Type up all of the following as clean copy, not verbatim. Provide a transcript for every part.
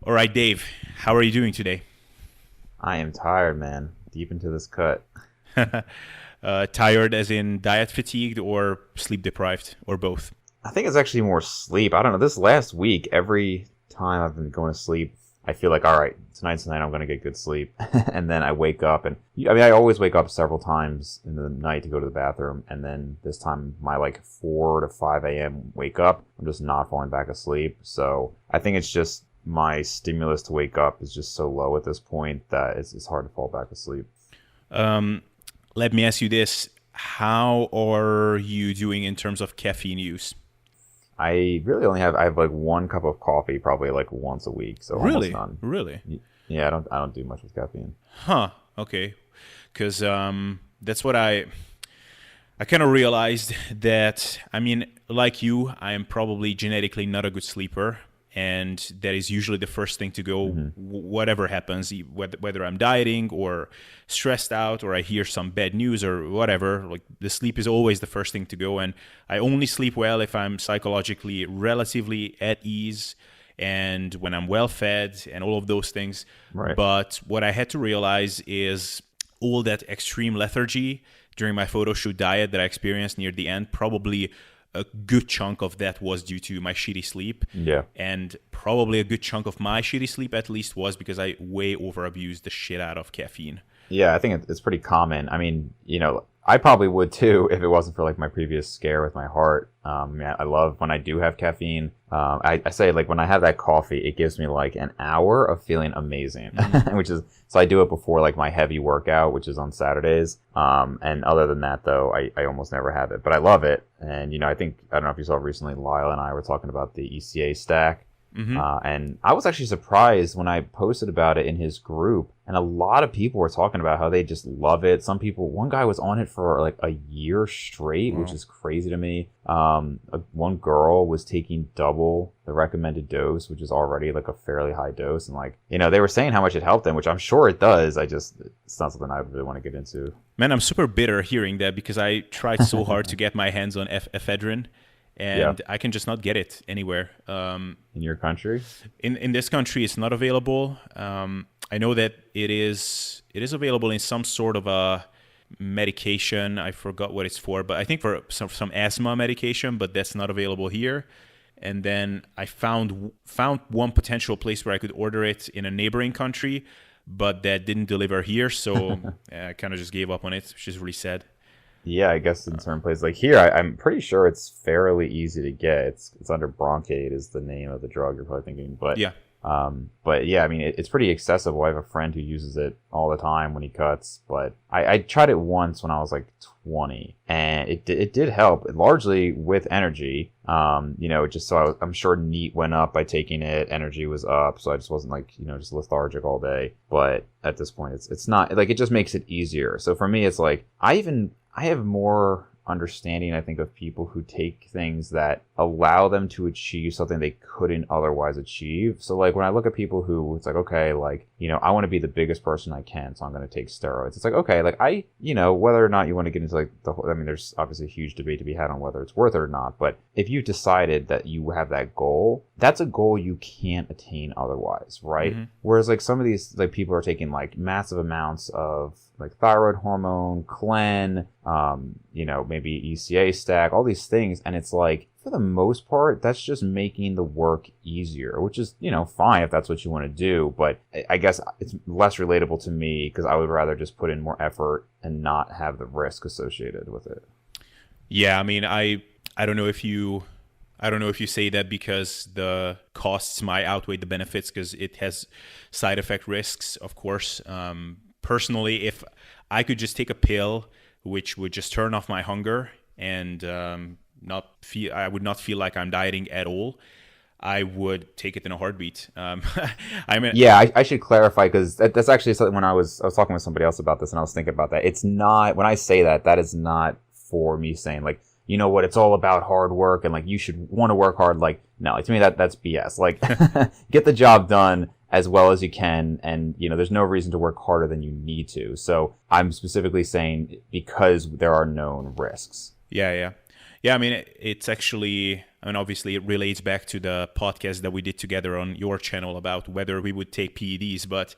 All right, Dave, how are you doing today? I am tired, man. Deep into this cut. Tired as in diet fatigued or sleep deprived or both? I think it's actually more sleep. I don't know. This last week, every time I've been going to sleep, I feel like, all right, tonight's the night I'm going to get good sleep. And then I wake up and, I mean, I always wake up several times in the night to go to the bathroom. And then this time, my like 4 to 5 a.m. wake up, I'm just not falling back asleep. So I think it's just my stimulus to wake up is just so low at this point that it's hard to fall back asleep. Um, Let me ask you this. How are you doing in terms of caffeine use? I really I have like one cup of coffee probably like once a week, so almost Really? none. Really? Yeah, I don't do much with caffeine. Huh. Okay. Because that's what I kind of realized that, I mean, like you, I am probably genetically not a good sleeper. And that is usually the first thing to go, Hmm. whatever happens, whether I'm dieting or stressed out or I hear some bad news or whatever. Like the sleep is always the first thing to go. And I only sleep well if I'm psychologically relatively at ease and when I'm well fed and all of those things. Right. But what I had to realize is all that extreme lethargy during my photo shoot diet that I experienced near the end, probably a good chunk of that was due to my shitty sleep. Yeah. And probably a good chunk of my shitty sleep at least was because I way over abused the shit out of caffeine. Yeah, I think it's pretty common. I mean, I probably would too if it wasn't for like my previous scare with my heart. Yeah, I love when I do have caffeine. I say like when I have that coffee, it gives me like an hour of feeling amazing, which is so I do it before like my heavy workout, which is on Saturdays. And other than that, though, I almost never have it, but I love it. And I don't know if you saw recently, Lyle and I were talking about the ECA stack. Mm-hmm. And I was actually surprised when I posted about it in his group, and a lot of people were talking about how they just love it. One guy was on it for like a year straight, which is crazy to me. One girl was taking double the recommended dose, which is already like a fairly high dose. And like, they were saying how much it helped them, which I'm sure it does. It's not something I really want to get into. Man, I'm super bitter hearing that because I tried so hard to get my hands on ephedrine. Yeah. And I can just not get it anywhere. In your country? In this country, it's not available. I know that it is available in some sort of a medication. I forgot what it's for, but I think for some asthma medication, but that's not available here. And then I found one potential place where I could order it in a neighboring country, but that didn't deliver here. So I kind of just gave up on it, which is really sad. Yeah, I guess in certain places like here, I'm pretty sure it's fairly easy to get. It's under Bronchade is the name of the drug you're probably thinking, Yeah. but yeah, I mean it's pretty accessible. I have a friend who uses it all the time when he cuts. But I tried it once when I was like 20, and it did help largely with energy. Just so I'm sure NEAT went up by taking it, energy was up, so I just wasn't like just lethargic all day. But at this point, it's not like it just makes it easier. So for me, it's like I have more understanding, I think, of people who take things that allow them to achieve something they couldn't otherwise achieve. So like when I look at people who it's like, okay, like, I want to be the biggest person I can, so I'm going to take steroids. It's like, okay, like whether or not you want to get into like I mean, there's obviously a huge debate to be had on whether it's worth it or not. But if you decided that you have that goal, that's a goal you can't attain otherwise, right? Mm-hmm. Whereas like some of these like people are taking like massive amounts of like thyroid hormone, Clen, maybe ECA stack, all these things. And it's like, for the most part, that's just making the work easier, which is, fine if that's what you want to do. But I guess it's less relatable to me because I would rather just put in more effort and not have the risk associated with it. Yeah, I mean, I don't know if you say that because the costs might outweigh the benefits because it has side effect risks, of course. Personally, if I could just take a pill which would just turn off my hunger and I would not feel like I'm dieting at all, I would take it in a heartbeat. Yeah, I should clarify because that's actually something when I was talking with somebody else about this and I was thinking about that. It's not, when I say that is not for me saying like, it's all about hard work and like you should want to work hard. Like, no, like, to me that's BS. Like, get the job done as well as you can, and there's no reason to work harder than you need to. So I'm specifically saying because there are known risks. Yeah. Yeah, I mean, it's actually, I mean, obviously it relates back to the podcast that we did together on your channel about whether we would take PEDs, but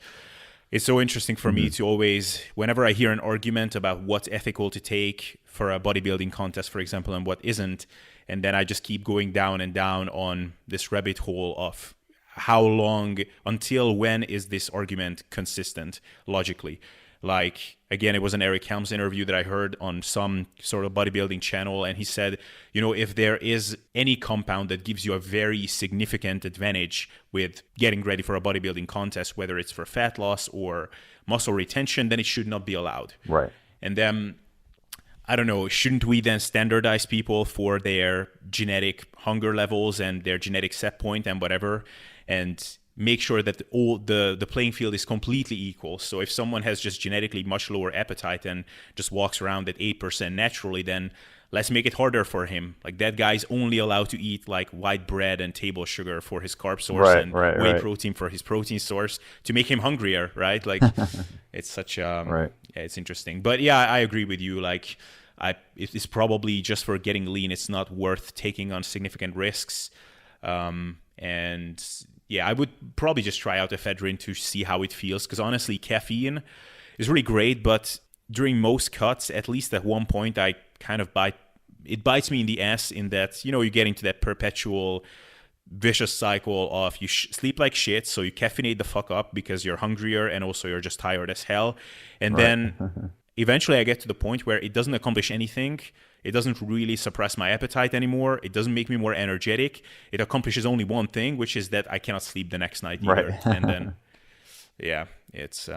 it's so interesting for me to always, whenever I hear an argument about what's ethical to take for a bodybuilding contest, for example, and what isn't, and then I just keep going down and down on this rabbit hole of how long, until when is this argument consistent logically? Like, again, it was an Eric Helms interview that I heard on some sort of bodybuilding channel, and he said, you know, if there is any compound that gives you a very significant advantage with getting ready for a bodybuilding contest, whether it's for fat loss or muscle retention, then it should not be allowed. Right. And then, I don't know, shouldn't we then standardize people for their genetic hunger levels and their genetic set point and whatever, and make sure that all the playing field is completely equal? So if someone has just genetically much lower appetite and just walks around at 8% naturally, then let's make it harder for him. Like, that guy's only allowed to eat like white bread and table sugar for his carb source and whey protein for his protein source to make him hungrier, right? Like, it's such yeah, it's interesting. But yeah, I agree with you. Like, it's probably just for getting lean, it's not worth taking on significant risks. And yeah, I would probably just try out ephedrine to see how it feels, because honestly, caffeine is really great, but during most cuts, at least at one point, I kind of bites me in the ass in that, you know, you get into that perpetual vicious cycle of you sleep like shit, so you caffeinate the fuck up because you're hungrier and also you're just tired as hell. And then eventually I get to the point where it doesn't accomplish anything. It doesn't really suppress my appetite anymore. It doesn't make me more energetic. It accomplishes only one thing, which is that I cannot sleep the next night either. And then, yeah, it's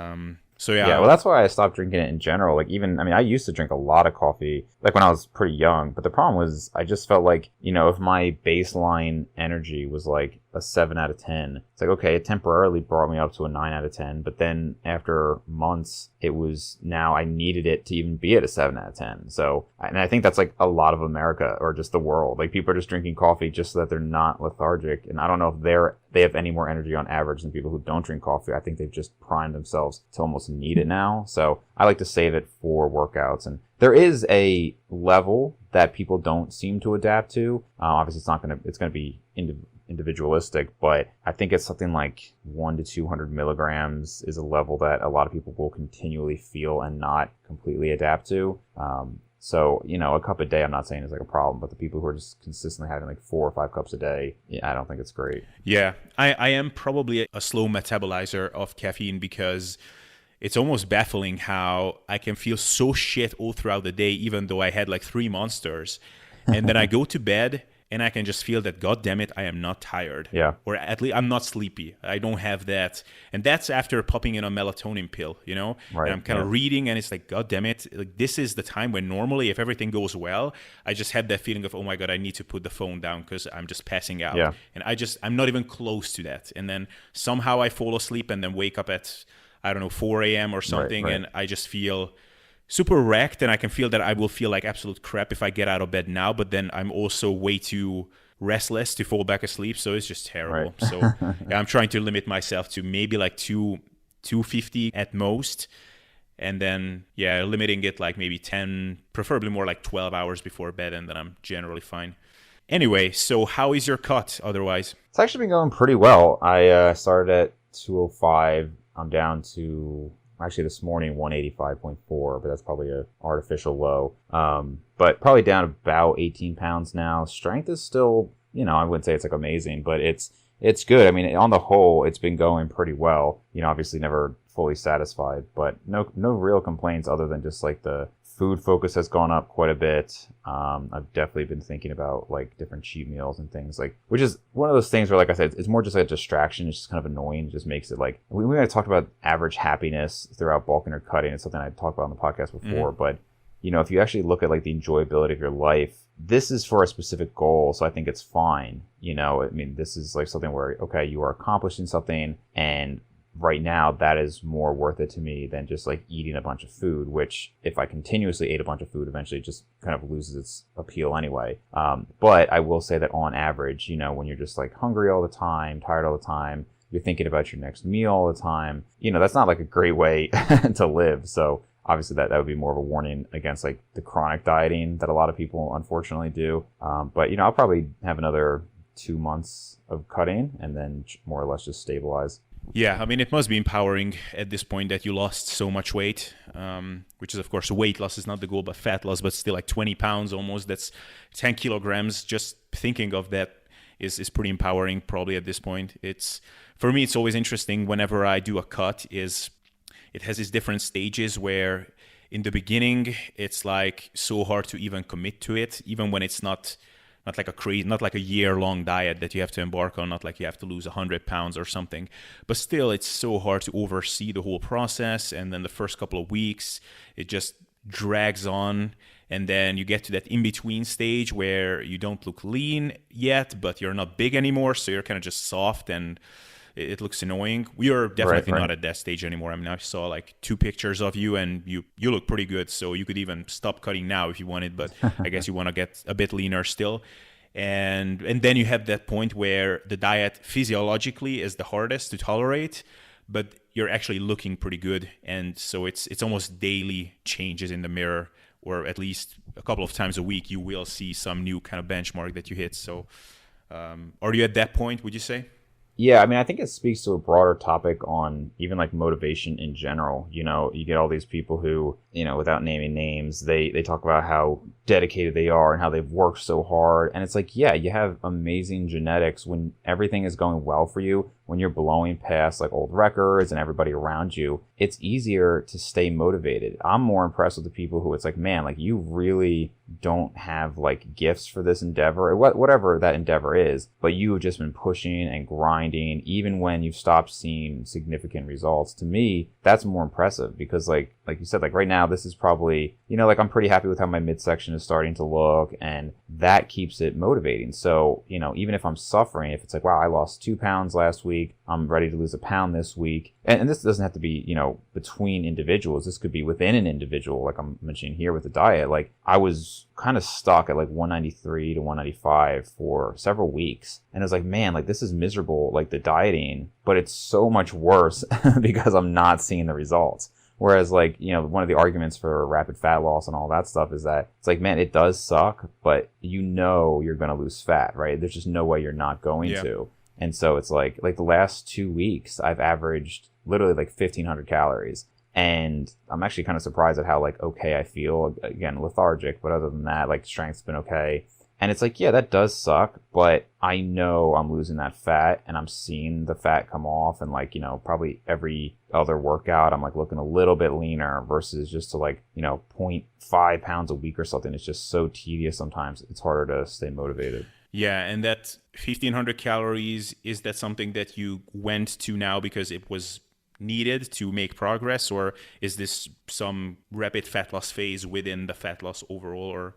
so yeah. Yeah, well, that's why I stopped drinking it in general. Like, even, I mean, I used to drink a lot of coffee, like when I was pretty young. But the problem was, I just felt like, you know, if my baseline energy was like a 7 out of 10, it's like, okay, it temporarily brought me up to a 9 out of 10. But then after months, it was, now I needed it to even be at a 7 out of 10. So, and I think that's like a lot of America, or just the world. Like, people are just drinking coffee just so that they're not lethargic. And I don't know if they have any more energy on average than people who don't drink coffee. I think they've just primed themselves to almost need it now. So I like to save it for workouts. And there is a level that people don't seem to adapt to. Obviously, it's going to be individualistic, but I think it's something like 1 to 200 milligrams is a level that a lot of people will continually feel and not completely adapt to. So, you know, a cup a day, I'm not saying is like a problem, but the people who are just consistently having like 4 or 5 cups a day, yeah, I don't think it's great. Yeah, I am probably a slow metabolizer of caffeine, because it's almost baffling how I can feel so shit all throughout the day, even though I had like 3 monsters. And then I go to bed and I can just feel that, God damn it, I am not tired. Yeah. Or at least I'm not sleepy. I don't have that. And that's after popping in a melatonin pill, you know? Right. And I'm kind of reading, and it's like, God damn it. Like, this is the time when normally, if everything goes well, I just have that feeling of, oh my God, I need to put the phone down because I'm just passing out. Yeah. And I'm not even close to that. And then somehow I fall asleep and then wake up at, I don't know, 4 a.m. or something. Right. And I just feel super wrecked, and I can feel that I will feel like absolute crap if I get out of bed now, but then I'm also way too restless to fall back asleep, so it's just terrible. Right. So yeah, I'm trying to limit myself to maybe like 250 at most, and then yeah, limiting it like maybe 10, preferably more like 12 hours before bed, and then I'm generally fine. Anyway, so how is your cut otherwise? It's actually been going pretty well. I started at 205. I'm down to, actually this morning, 185.4, but that's probably an artificial low. But probably down about 18 pounds now. Strength is still, you know, I wouldn't say it's like amazing, but it's good. I mean, on the whole, it's been going pretty well. You know, obviously never fully satisfied, but no real complaints other than just like the food focus has gone up quite a bit. I've definitely been thinking about like different cheat meals and things, like, which is one of those things where, like I said, it's more just like a distraction. It's just kind of annoying. It just makes it like, we might have talked about average happiness throughout bulking or cutting. It's something I talked about on the podcast before, but you know, if you actually look at like the enjoyability of your life, this is for a specific goal. So I think it's fine. You know, I mean, this is like something where, okay, you are accomplishing something, and right now that is more worth it to me than just like eating a bunch of food, which if I continuously ate a bunch of food, eventually it just kind of loses its appeal anyway. But I will say that on average, you know, when you're just like hungry all the time, tired all the time, you're thinking about your next meal all the time, you know, that's not like a great way to live. So obviously that would be more of a warning against like the chronic dieting that a lot of people unfortunately do. But you know, I'll probably have another 2 months of cutting and then more or less just stabilize. Yeah, I mean, it must be empowering at this point that you lost so much weight, which is, of course, weight loss is not the goal, but fat loss, but still like 20 pounds almost. That's 10 kilograms. Just thinking of that is pretty empowering probably at this point. For me, it's always interesting whenever I do a cut is it has these different stages where in the beginning, it's like so hard to even commit to it, even when it's not like not like a year-long diet that you have to embark on, not like you have to lose 100 pounds or something. But still, it's so hard to oversee the whole process. And then the first couple of weeks, it just drags on. And then you get to that in-between stage where you don't look lean yet, but you're not big anymore. So you're kind of just soft and it looks annoying. We are definitely not at that stage anymore. I mean, I saw like 2 pictures of you and you look pretty good. So you could even stop cutting now if you wanted, but I guess you want to get a bit leaner still. And then you have that point where the diet physiologically is the hardest to tolerate, but you're actually looking pretty good. And so it's almost daily changes in the mirror, or at least a couple of times a week, you will see some new kind of benchmark that you hit. So are you at that point, would you say? Yeah, I mean, I think it speaks to a broader topic on even like motivation in general. You know, you get all these people who, you know, without naming names, they talk about how dedicated they are and how they've worked so hard. And it's like, yeah, you have amazing genetics when everything is going well for you, when you're blowing past like old records and everybody around you. It's easier to stay motivated. I'm more impressed with the people who it's like, man, like you really don't have like gifts for this endeavor, or whatever that endeavor is, but you have just been pushing and grinding even when you've stopped seeing significant results. To me, that's more impressive because like you said, like right now, this is probably, you know, like I'm pretty happy with how my midsection is starting to look, and that keeps it motivating. So, you know, even if I'm suffering, if it's like, wow, I lost 2 pounds last week, I'm ready to lose a pound this week. And this doesn't have to be, you know, between individuals. This could be within an individual, like I'm mentioning here with the diet. Like I was kind of stuck at like 193 to 195 for several weeks. And I was like, man, like this is miserable, like the dieting, but it's so much worse because I'm not seeing the results. Whereas like, you know, one of the arguments for rapid fat loss and all that stuff is that it's like, man, it does suck, but you know you're going to lose fat, right? There's just no way you're not going to. And so it's like the last 2 weeks, I've averaged literally like 1,500 calories. And I'm actually kind of surprised at how like okay I feel. Again, lethargic, but other than that, like strength's been okay. And it's like, yeah, that does suck, but I know I'm losing that fat and I'm seeing the fat come off. And like, you know, probably every other workout, I'm like looking a little bit leaner versus just to like, you know, 0.5 pounds a week or something. It's just so tedious sometimes. It's harder to stay motivated. Yeah, and that 1,500 calories, is that something that you went to now because it was needed to make progress, or is this some rapid fat loss phase within the fat loss overall, or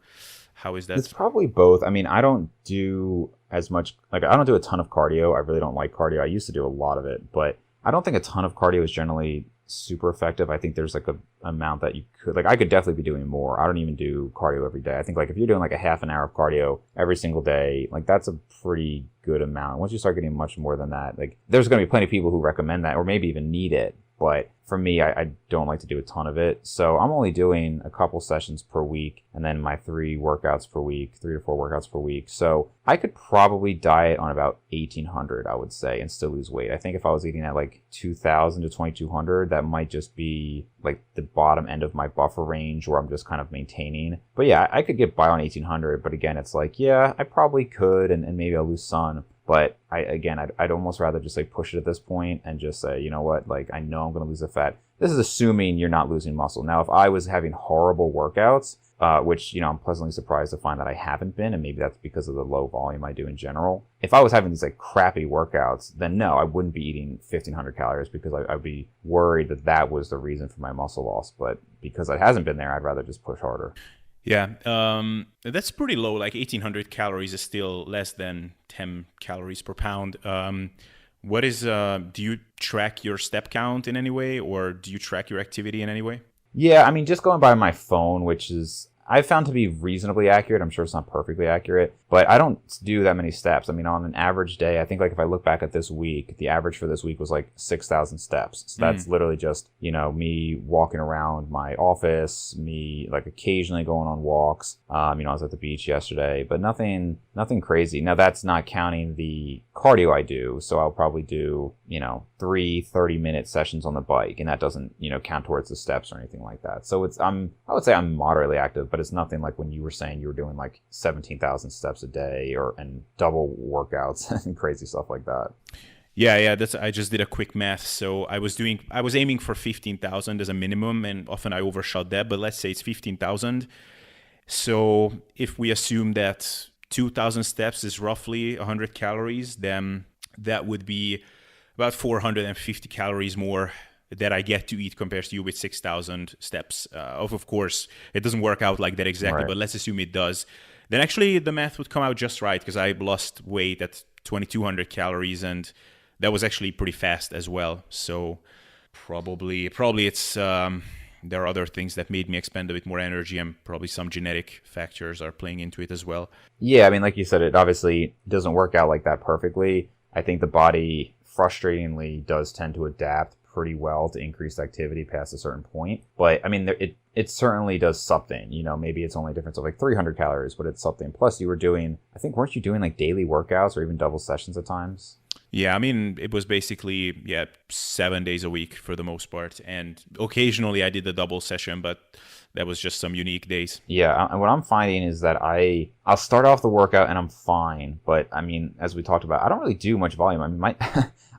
how is that? It's probably both. I mean, I don't do as much, like I don't do a ton of cardio. I really don't like cardio. I used to do a lot of it, but I don't think a ton of cardio is generally super effective. I think there's like a amount that you could, like I could definitely be doing more. I don't even do cardio every day. I think like if you're doing like a half an hour of cardio every single day, like that's a pretty good amount. Once you start getting much more than that, like there's going to be plenty of people who recommend that or maybe even need it. But for me, I don't like to do a ton of it. So I'm only doing a couple sessions per week and then my 3 workouts per week, 3 to 4 workouts per week. So I could probably diet on about 1,800, I would say, and still lose weight. I think if I was eating at like 2,000 to 2,200, that might just be like the bottom end of my buffer range where I'm just kind of maintaining. But yeah, I could get by on 1,800. But again, it's like, yeah, I probably could, and maybe I'll lose some. But I'd almost rather just like push it at this point and just say, you know what, like I know I'm going to lose the fat. This is assuming you're not losing muscle. Now, if I was having horrible workouts, which, you know, I'm pleasantly surprised to find that I haven't been, and maybe that's because of the low volume I do in general. If I was having these like crappy workouts, then no, I wouldn't be eating 1,500 calories because I'd be worried that was the reason for my muscle loss. But because it hasn't been there, I'd rather just push harder. Yeah, that's pretty low. Like 1,800 calories is still less than 10 calories per pound. What is, do you track your step count in any way, or do you track your activity in any way? Yeah, I mean, just going by my phone, which is, I've found to be reasonably accurate. I'm sure it's not perfectly accurate, but I don't do that many steps. I mean, on an average day, I think like if I look back at this week, the average for this week was like 6,000 steps. So that's literally just, me walking around my office, me like occasionally going on walks. I was at the beach yesterday, but nothing crazy. Now that's not counting the cardio I do. So I'll probably do, 3 30-minute sessions on the bike, and that doesn't, count towards the steps or anything like that. So I would say I'm moderately active, but it's nothing like when you were saying you were doing like 17,000 steps a day and double workouts and crazy stuff like that. Yeah. I just did a quick math. So I was aiming for 15,000 as a minimum, and often I overshot that, but let's say it's 15,000. So if we assume that 2,000 steps is roughly 100 calories, then that would be about 450 calories more that I get to eat compared to you with 6,000 steps. Of course, it doesn't work out like that exactly, Right. but let's assume it does. Then actually the math would come out just right, because I lost weight at 2,200 calories, and that was actually pretty fast as well. So probably it's there are other things that made me expend a bit more energy, and probably some genetic factors are playing into it as well. Yeah, I mean, like you said, it obviously doesn't work out like that perfectly. I think the body frustratingly does tend to adapt pretty well to increased activity past a certain point. But I mean, it certainly does something. Maybe it's only a difference of like 300 calories, but it's something. Plus, weren't you doing like daily workouts or even double sessions at times? Yeah, I mean, it was basically, 7 days a week for the most part. And occasionally I did a double session, but that was just some unique days. Yeah, and what I'm finding is that I'll start off the workout and I'm fine. But I mean, as we talked about, I don't really do much volume. I mean,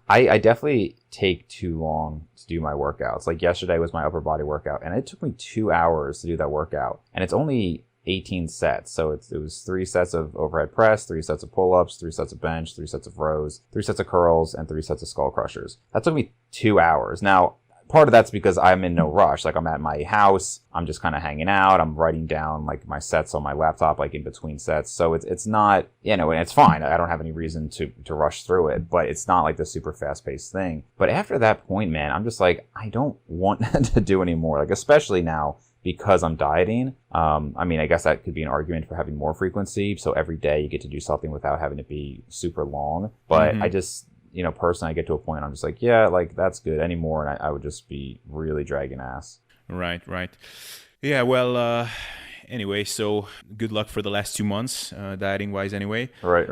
I definitely take too long to do my workouts. Like yesterday was my upper body workout, and it took me 2 hours to do that workout. And it's only 18 sets. So it was 3 sets of overhead press, 3 sets of pull-ups, 3 sets of bench, 3 sets of rows, 3 sets of curls, and 3 sets of skull crushers. That took me 2 hours. Now, part of that's because I'm in no rush. Like I'm at my house, I'm just kind of hanging out. I'm writing down like my sets on my laptop, like in between sets. So it's not, and it's fine. I don't have any reason to rush through it, but it's not like the super fast paced thing. But after that point, man, I'm just like, I don't want to do anymore. Like, especially now because I'm dieting. I mean, I guess that could be an argument for having more frequency. So every day you get to do something without having to be super long. But I just, personally, I get to a point I'm just like, yeah, like that's good anymore. And I would just be really dragging ass. Right. Yeah, well, anyway, so good luck for the last 2 months, dieting wise anyway. Right.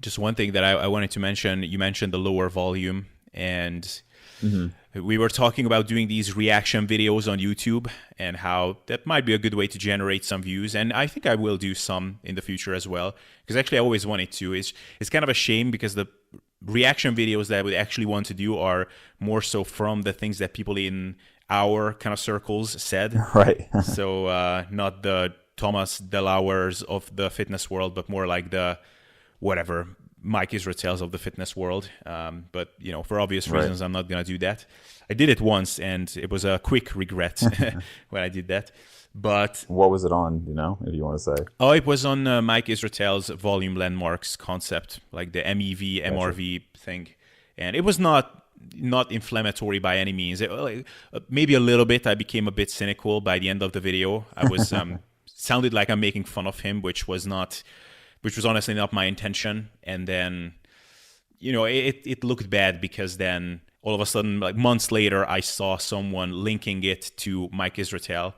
Just one thing that I wanted to mention, you mentioned the lower volume, and we were talking about doing these reaction videos on YouTube and how that might be a good way to generate some views. And I think I will do some in the future as well, because actually I always wanted to. It's kind of a shame because the reaction videos that I would actually want to do are more so from the things that people in our kind of circles said. Right. So not the Thomas DeLauers of the fitness world, but more like the whatever Mike Israel's of the fitness world. But for obvious reasons, I'm not gonna do that. I did it once, and it was a quick regret when I did that. But what was it on? If you want to say. Oh, it was on Mike Israel's volume landmarks concept, like the MEV, MRV thing, and it was not inflammatory by any means. Maybe a little bit. I became a bit cynical by the end of the video. I was sounded like I'm making fun of him, which was honestly not my intention. And then, it looked bad because then all of a sudden, like months later, I saw someone linking it to Mike Israel.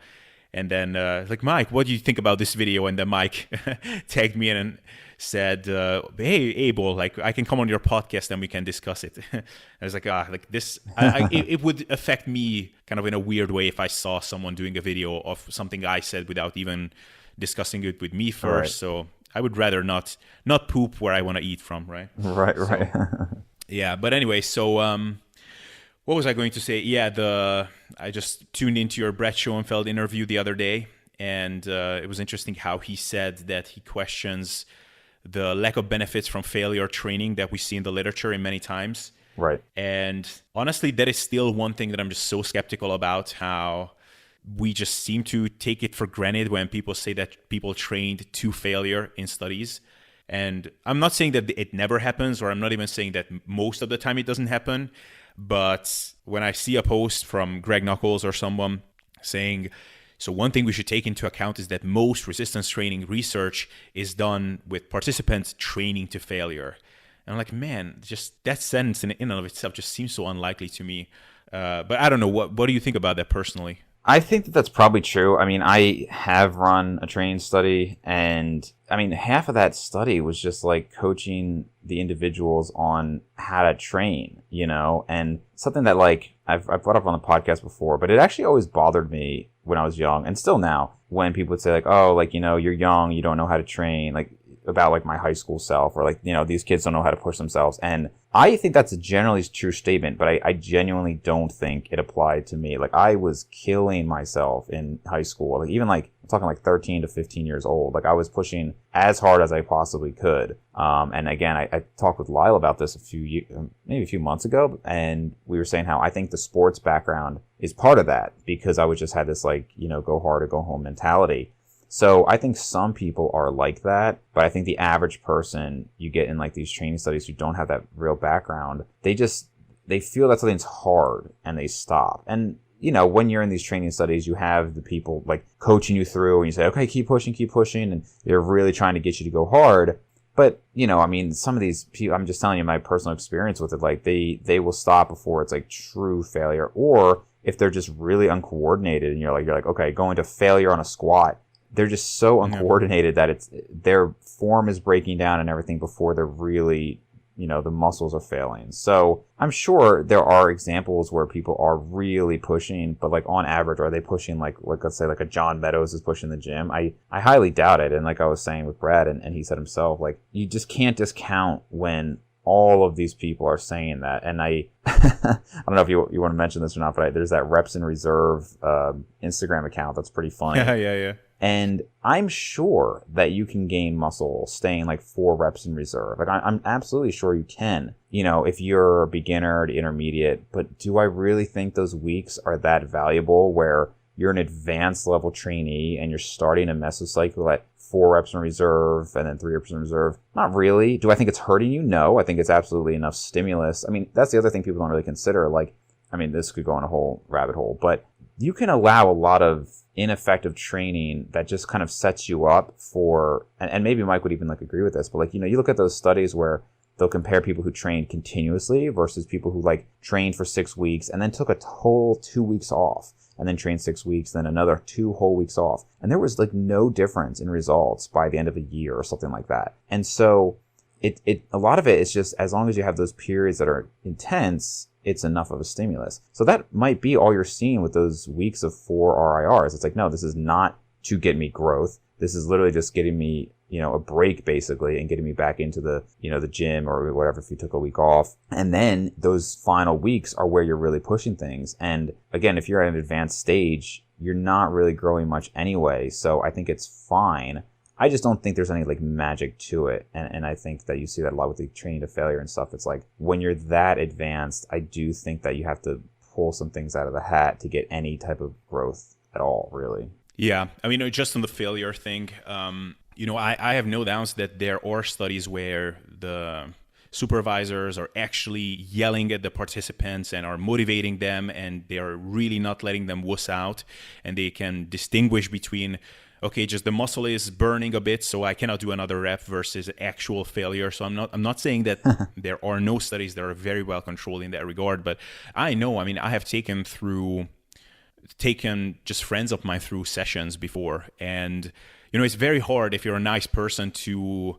And then, like, Mike, what do you think about this video? And then Mike tagged me in and said, hey, Abel, like, I can come on your podcast and we can discuss it. I was like, this, it would affect me kind of in a weird way if I saw someone doing a video of something I said without even discussing it with me first. Right. So I would rather not poop where I want to eat from, right? Right. So, yeah, but anyway, so what was I going to say? Yeah, I just tuned into your Brett Schoenfeld interview the other day, and it was interesting how he said that he questions the lack of benefits from failure training that we see in the literature in many times. Right. And honestly, that is still one thing that I'm just so skeptical about, how we just seem to take it for granted when people say that people trained to failure in studies. And I'm not saying that it never happens, or I'm not even saying that most of the time it doesn't happen. But when I see a post from Greg Nuckols or someone saying So one thing we should take into account is that most resistance training research is done with participants training to failure. And I'm like, man, just that sentence in and of itself just seems so unlikely to me. But I don't know. What do you think about that personally? I think that that's probably true. I mean, I have run a training study, and I mean, half of that study was just like coaching the individuals on how to train, and something that like I've brought up on the podcast before, but it actually always bothered me when I was young, and still now, when people would say like, oh, like, you're young, you don't know how to train, like about like my high school self, or like, these kids don't know how to push themselves. And I think that's a generally true statement, but I genuinely don't think it applied to me. Like, I was killing myself in high school. Like, even like, I'm talking like 13 to 15 years old. Like, I was pushing as hard as I possibly could. And again, I talked with Lyle about this maybe a few months ago, and we were saying how I think the sports background is part of that, because I was just had this like, go hard or go home mentality. So I think some people are like that, but I think the average person you get in like these training studies who don't have that real background, they feel that something's hard and they stop. And, when you're in these training studies, you have the people like coaching you through, and you say, okay, keep pushing. And they're really trying to get you to go hard. But, I mean, some of these people, I'm just telling you my personal experience with it, like they will stop before it's like true failure. Or if they're just really uncoordinated and you're like, okay, going to failure on a squat, they're just so uncoordinated that their form is breaking down and everything before they're really, the muscles are failing. So I'm sure there are examples where people are really pushing, but like on average, are they pushing like let's say like a John Meadows is pushing the gym? I highly doubt it. And like I was saying with Brad, and he said himself, like, you just can't discount when all of these people are saying that. And I don't know if you want to mention this or not, but there's that Reps in Reserve Instagram account that's pretty funny. Yeah. And I'm sure that you can gain muscle staying like 4 reps in reserve. Like, I'm absolutely sure you can, if you're a beginner to intermediate. But do I really think those weeks are that valuable where you're an advanced level trainee and you're starting a mesocycle at 4 reps in reserve and then 3 reps in reserve? Not really. Do I think it's hurting you? No, I think it's absolutely enough stimulus. I mean, that's the other thing people don't really consider. Like, I mean, this could go on a whole rabbit hole, but you can allow a lot of ineffective training that just kind of sets you up for, and maybe Mike would even like agree with this, but like, you look at those studies where they'll compare people who trained continuously versus people who like trained for 6 weeks and then took a whole 2 weeks off and then trained 6 weeks, then another 2 whole weeks off. And there was like no difference in results by the end of a year or something like that. And so a lot of it is just, as long as you have those periods that are intense, it's enough of a stimulus. So that might be all you're seeing with those weeks of 4 RIRs. It's like, no, this is not to get me growth. This is literally just getting me, a break basically, and getting me back into the, the gym or whatever if you took a week off. And then those final weeks are where you're really pushing things. And again, if you're at an advanced stage, you're not really growing much anyway. So I think it's fine. I just don't think there's any like magic to it. And I think that you see that a lot with the training to failure and stuff. It's like, when you're that advanced, I do think that you have to pull some things out of the hat to get any type of growth at all, really. Yeah. I mean, just on the failure thing, I have no doubts that there are studies where the supervisors are actually yelling at the participants and are motivating them, and they are really not letting them wuss out, and they can distinguish between, okay, just the muscle is burning a bit, so I cannot do another rep, versus actual failure. So I'm not saying that there are no studies that are very well controlled in that regard, but I know, I mean, I have taken just friends of mine through sessions before, and it's very hard if you're a nice person to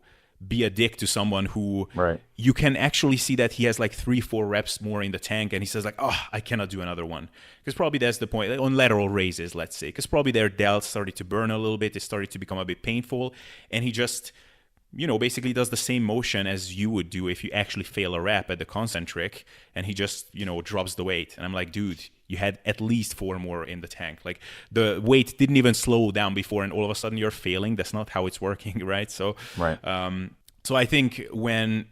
be a dick to someone who you can actually see that he has like 3-4 reps more in the tank, and he says like, oh, I cannot do another one. Because probably that's the point, like on lateral raises, let's say, because probably their delts started to burn a little bit, it started to become a bit painful, and he just basically does the same motion as you would do if you actually fail a rep at the concentric, and he just drops the weight. And I'm like, dude, you had at least 4 more in the tank. Like, the weight didn't even slow down before, and all of a sudden you're failing. That's not how it's working, right? So, right. So I think when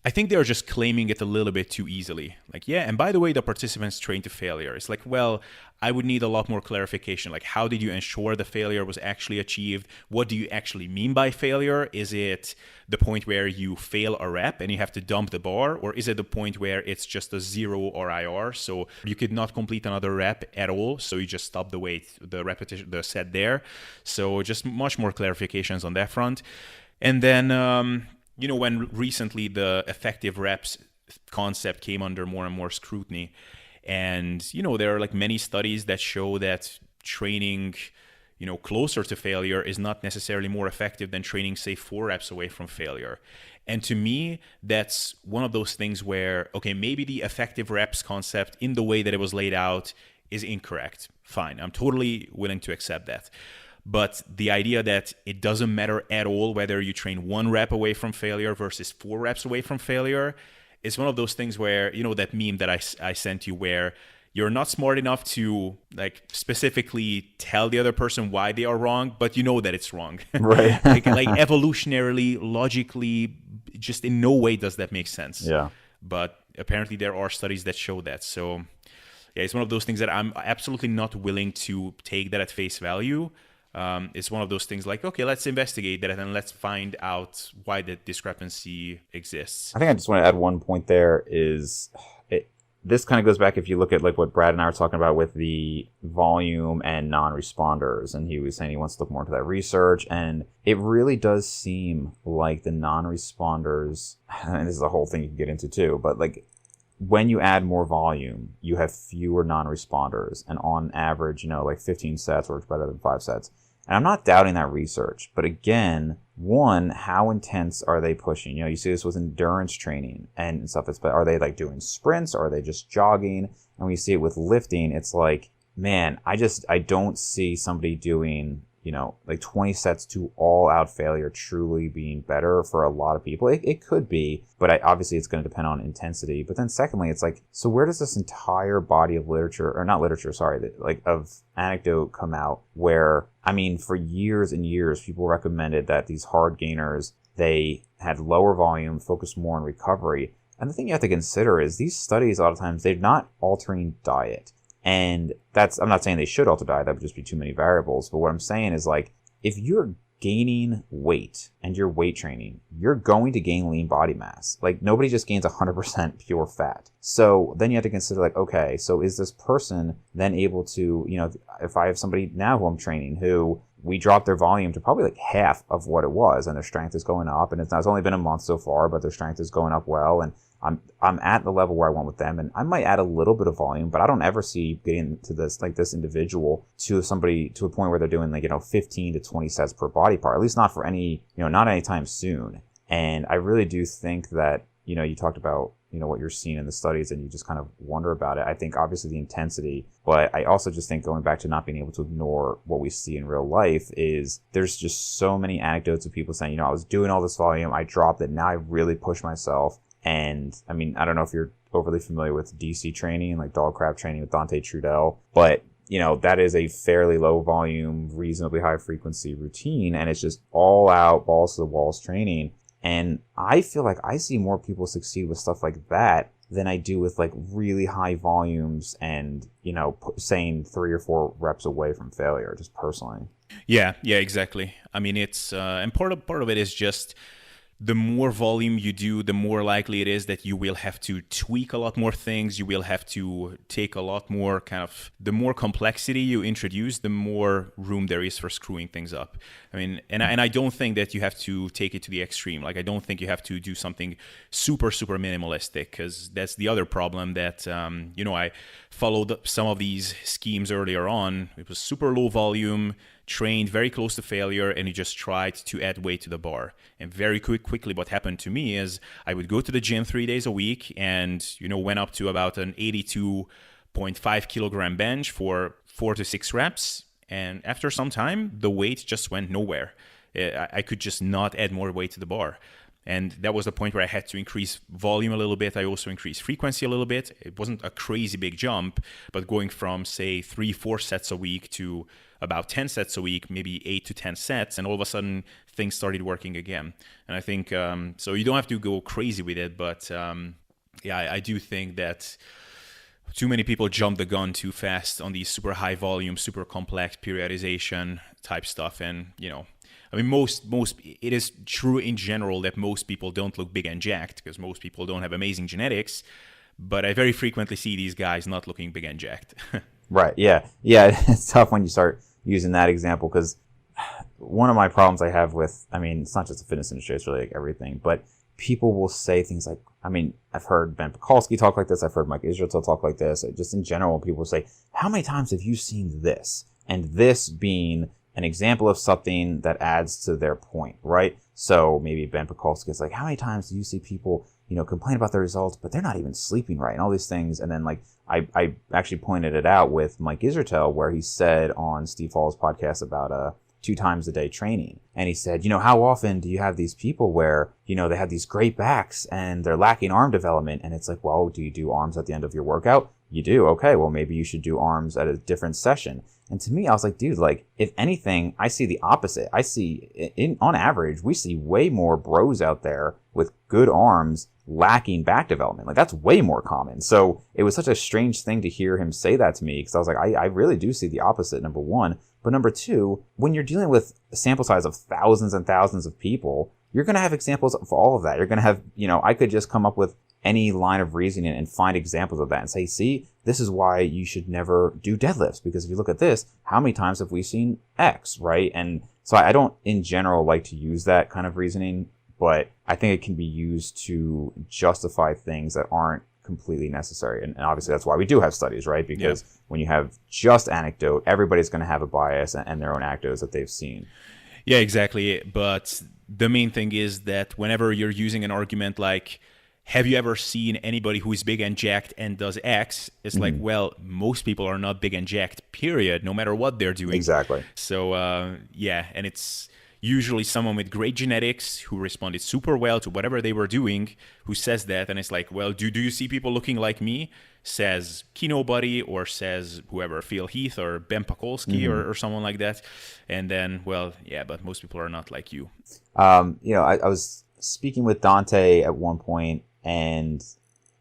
I think they're just claiming it a little bit too easily. Like, yeah, and by the way, the participants trained to failure. It's like, well, I would need a lot more clarification. Like, how did you ensure the failure was actually achieved? What do you actually mean by failure? Is it the point where you fail a rep and you have to dump the bar? Or is it the point where it's just a 0 or IR? So you could not complete another rep at all. So you just stop the weight, the repetition, the set there. So just much more clarifications on that front. And then, when recently the effective reps concept came under more and more scrutiny, and there are like many studies that show that training closer to failure is not necessarily more effective than training, say, 4 reps away from failure. And to me, that's one of those things where, okay, maybe the effective reps concept in the way that it was laid out is incorrect. Fine, I'm totally willing to accept that. But the idea that it doesn't matter at all whether you train 1 rep away from failure versus 4 reps away from failure is one of those things where, that meme that I sent you where you're not smart enough to like specifically tell the other person why they are wrong, but you know that it's wrong. Right. like evolutionarily, logically, just in no way does that make sense. Yeah. But apparently there are studies that show that. So yeah, it's one of those things that I'm absolutely not willing to take that at face value. It's one of those things like, okay, let's investigate that and let's find out why the discrepancy exists. I think I just want to add one point there is this kind of goes back if you look at like what Brad and I were talking about with the volume and non-responders. And he was saying he wants to look more into that research. And it really does seem like the non-responders, and this is a whole thing you can get into too, but like when you add more volume, you have fewer non-responders. And on average, like 15 sets works better than 5 sets. And I'm not doubting that research. But again, one, how intense are they pushing? You see this with endurance training and stuff. Are they like doing sprints? Or are they just jogging? And we see it with lifting. It's like, man, I don't see somebody doing, like 20 sets to all out failure truly being better for a lot of people. It could be, but obviously it's going to depend on intensity. But then secondly, it's like, so where does this entire body of literature, or not literature, sorry, like of anecdote come out where, for years and years, people recommended that these hard gainers, they had lower volume, focused more on recovery. And the thing you have to consider is these studies, a lot of times, they're not altering diet. And I'm not saying they should alter diet, that would just be too many variables. But what I'm saying is like, if you're gaining weight and you're weight training, you're going to gain lean body mass. Like nobody just gains 100% pure fat. So then you have to consider like, okay, so is this person then able to, if I have somebody now who I'm training who we dropped their volume to probably like half of what it was and their strength is going up, and it's only been a month so far, but their strength is going up well, and I'm at the level where I want with them, and I might add a little bit of volume, but I don't ever see getting to this individual to a point where they're doing 15 to 20 sets per body part, at least not for not anytime soon. And I really do think that, you talked about, what you're seeing in the studies and you just kind of wonder about it. I think obviously the intensity, but I also just think going back to not being able to ignore what we see in real life is there's just so many anecdotes of people saying, I was doing all this volume, I dropped it, now I really push myself. And I don't know if you're overly familiar with DC training, like dog crap training with Dante Trudel, but that is a fairly low volume, reasonably high frequency routine. And it's just all out balls to the walls training. And I feel like I see more people succeed with stuff like that than I do with like really high volumes and, saying 3 or 4 reps away from failure, just personally. Yeah, exactly. It's, and part of it is just, the more volume you do, the more likely it is that you will have to tweak a lot more things. You will have to take a lot more the more complexity you introduce, the more room there is for screwing things up. And I don't think that you have to take it to the extreme. Like, I don't think you have to do something super, super minimalistic, because that's the other problem that, I followed some of these schemes earlier on. It was super low volume, trained very close to failure, and he just tried to add weight to the bar. And very quickly what happened to me is I would go to the gym 3 days a week and went up to about an 82.5 kilogram bench for 4 to 6 reps, and after some time the weight just went nowhere. I could just not add more weight to the bar. And that was the point where I had to increase volume a little bit. I also increased frequency a little bit. It wasn't a crazy big jump, but going from, say, 3-4 sets a week to about 10 sets a week, maybe 8 to 10 sets, and all of a sudden things started working again. And I think, so you don't have to go crazy with it, but I do think that too many people jump the gun too fast on these super high volume, super complex periodization type stuff. And, I mean, it is true in general that most people don't look big and jacked because most people don't have amazing genetics, but I very frequently see these guys not looking big and jacked. Right. Yeah. Yeah. It's tough when you start using that example because one of my problems I have with, I mean, it's not just the fitness industry, it's really like everything, but people will say things like, I mean, I've heard Ben Pakulski talk like this. I've heard Mike Israel talk like this. Just in general, people say, how many times have you seen this? And this being an example of something that adds to their point, right? So maybe Ben Pakulski is like, how many times do you see people, complain about their results, but they're not even sleeping right and all these things. And then like, I actually pointed it out with Mike Israel where he said on Steve Hall's podcast about, 2 times a day training. And he said, how often do you have these people where, they have these great backs and they're lacking arm development? And it's like, well, do you do arms at the end of your workout? You do. Okay. Well, maybe you should do arms at a different session. And to me, I was like, dude, like, if anything, I see the opposite. I see on average, we see way more bros out there with good arms lacking back development. Like that's way more common. So it was such a strange thing to hear him say that to me because I was like, I really do see the opposite, number one. But number two, when you're dealing with a sample size of thousands and thousands of people, you're going to have examples of all of that. You're going to have, I could just come up with any line of reasoning and find examples of that and say, see, this is why you should never do deadlifts. Because if you look at this, how many times have we seen X, right? And so I don't in general like to use that kind of reasoning, but I think it can be used to justify things that aren't completely necessary. And obviously that's why we do have studies, right? Because when you have just anecdote, everybody's going to have a bias and their own anecdotes that they've seen. Yeah, exactly. But the main thing is that whenever you're using an argument like, have you ever seen anybody who is big and jacked and does X? It's like, well, most people are not big and jacked, period, no matter what they're doing. Exactly. So, and it's usually someone with great genetics who responded super well to whatever they were doing who says that. And it's like, well, do you see people looking like me? Says Kino Buddy or says whoever, Phil Heath or Ben Pakulski or someone like that. And then, well, yeah, but most people are not like you. I was speaking with Dante at one point and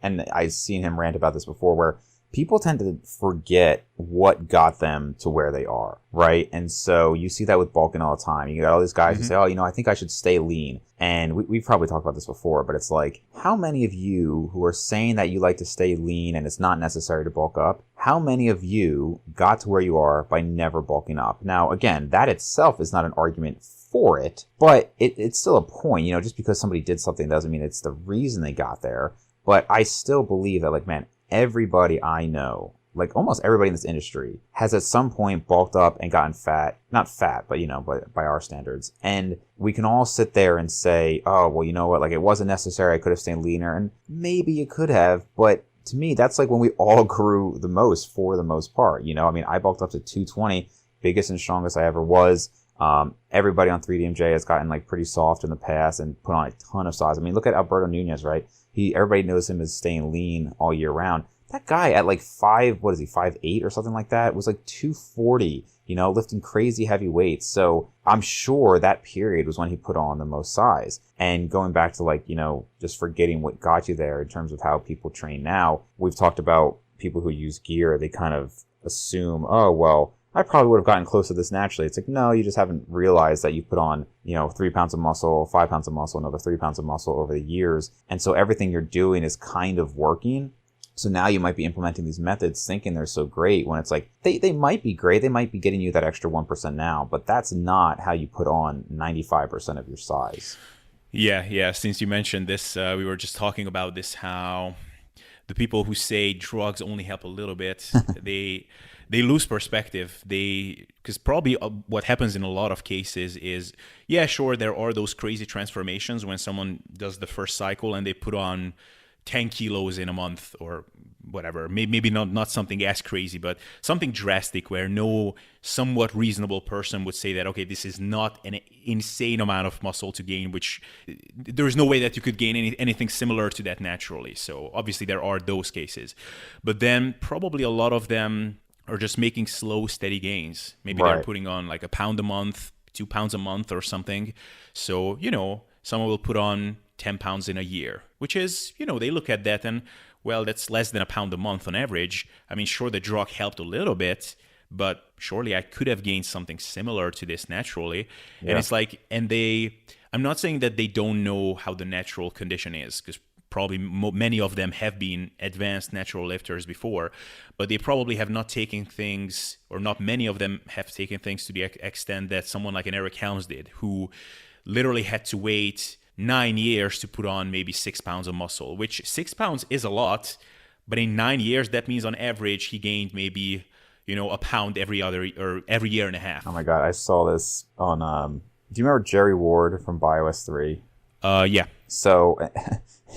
I've seen him rant about this before where people tend to forget what got them to where they are, right? And so you see that with bulking all the time. You got all these guys who say, I think I should stay lean. And we've probably talked about this before, but it's like, how many of you who are saying that you like to stay lean and it's not necessary to bulk up, how many of you got to where you are by never bulking up? Now, again, that itself is not an argument for it, but it's still a point. Just because somebody did something doesn't mean it's the reason they got there. But I still believe that, like, man, everybody I know, like almost everybody in this industry, has at some point bulked up and gotten fat. Not fat, but but by our standards. And we can all sit there and say, oh, well, you know what? Like, it wasn't necessary. I could have stayed leaner. And maybe you could have. But to me, that's like when we all grew the most for the most part. I mean, I bulked up to 220, biggest and strongest I ever was. Everybody on 3DMJ has gotten like pretty soft in the past and put on a ton of size. I mean, look at Alberto Nunez, right? Everybody knows him as staying lean all year round. That guy at like 5'8" or something like that, was like 240, lifting crazy heavy weights. So I'm sure that period was when he put on the most size. And going back to like, just forgetting what got you there in terms of how people train now, we've talked about people who use gear. They kind of assume, oh, well, I probably would have gotten close to this naturally. It's like, no, you just haven't realized that you put on, 3 pounds of muscle, 5 pounds of muscle, another 3 pounds of muscle over the years. And so everything you're doing is kind of working. So now you might be implementing these methods thinking they're so great when it's like, they might be great. They might be getting you that extra 1% now, but that's not how you put on 95% of your size. Yeah. Since you mentioned this, we were just talking about this, how the people who say drugs only help a little bit, they lose perspective. Because probably what happens in a lot of cases is, yeah, sure, there are those crazy transformations when someone does the first cycle and they put on 10 kilos in a month or whatever, maybe not something as crazy, but something drastic where no somewhat reasonable person would say that, okay, this is not an insane amount of muscle to gain, which there is no way that you could gain anything similar to that naturally. So obviously there are those cases, but then probably a lot of them are just making slow, steady gains. Maybe they're putting on like a pound a month, 2 pounds a month or something. So, someone will put on 10 pounds in a year, which is, they look at that and, well, that's less than a pound a month on average. I mean, sure, the drug helped a little bit, but surely I could have gained something similar to this naturally. Yeah. And it's like, I'm not saying that they don't know how the natural condition is, because probably many of them have been advanced natural lifters before, but they probably have not taken things, or not many of them have taken things to the extent that someone like an Eric Helms did, who literally had to wait 9 years to put on maybe 6 pounds of muscle, which 6 pounds is a lot, but in 9 years, that means on average he gained maybe, a pound every year and a half. Oh my God, I saw this on, do you remember Jerry Ward from BioS3? Yeah. So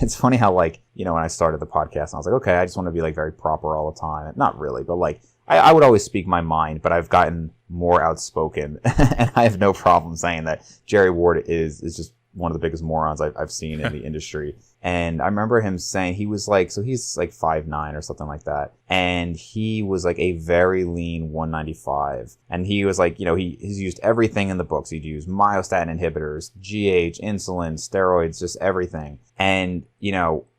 it's funny how, like, when I started the podcast, I was like, okay, I just want to be like very proper all the time. Not really, but like, I would always speak my mind, but I've gotten more outspoken and I have no problem saying that Jerry Ward is just one of the biggest morons I've seen in the industry. And I remember him saying, he was like, so he's like 5'9" or something like that. And he was like a very lean 195. And he was like, he's used everything in the books. He'd used myostatin inhibitors, GH, insulin, steroids, just everything. And,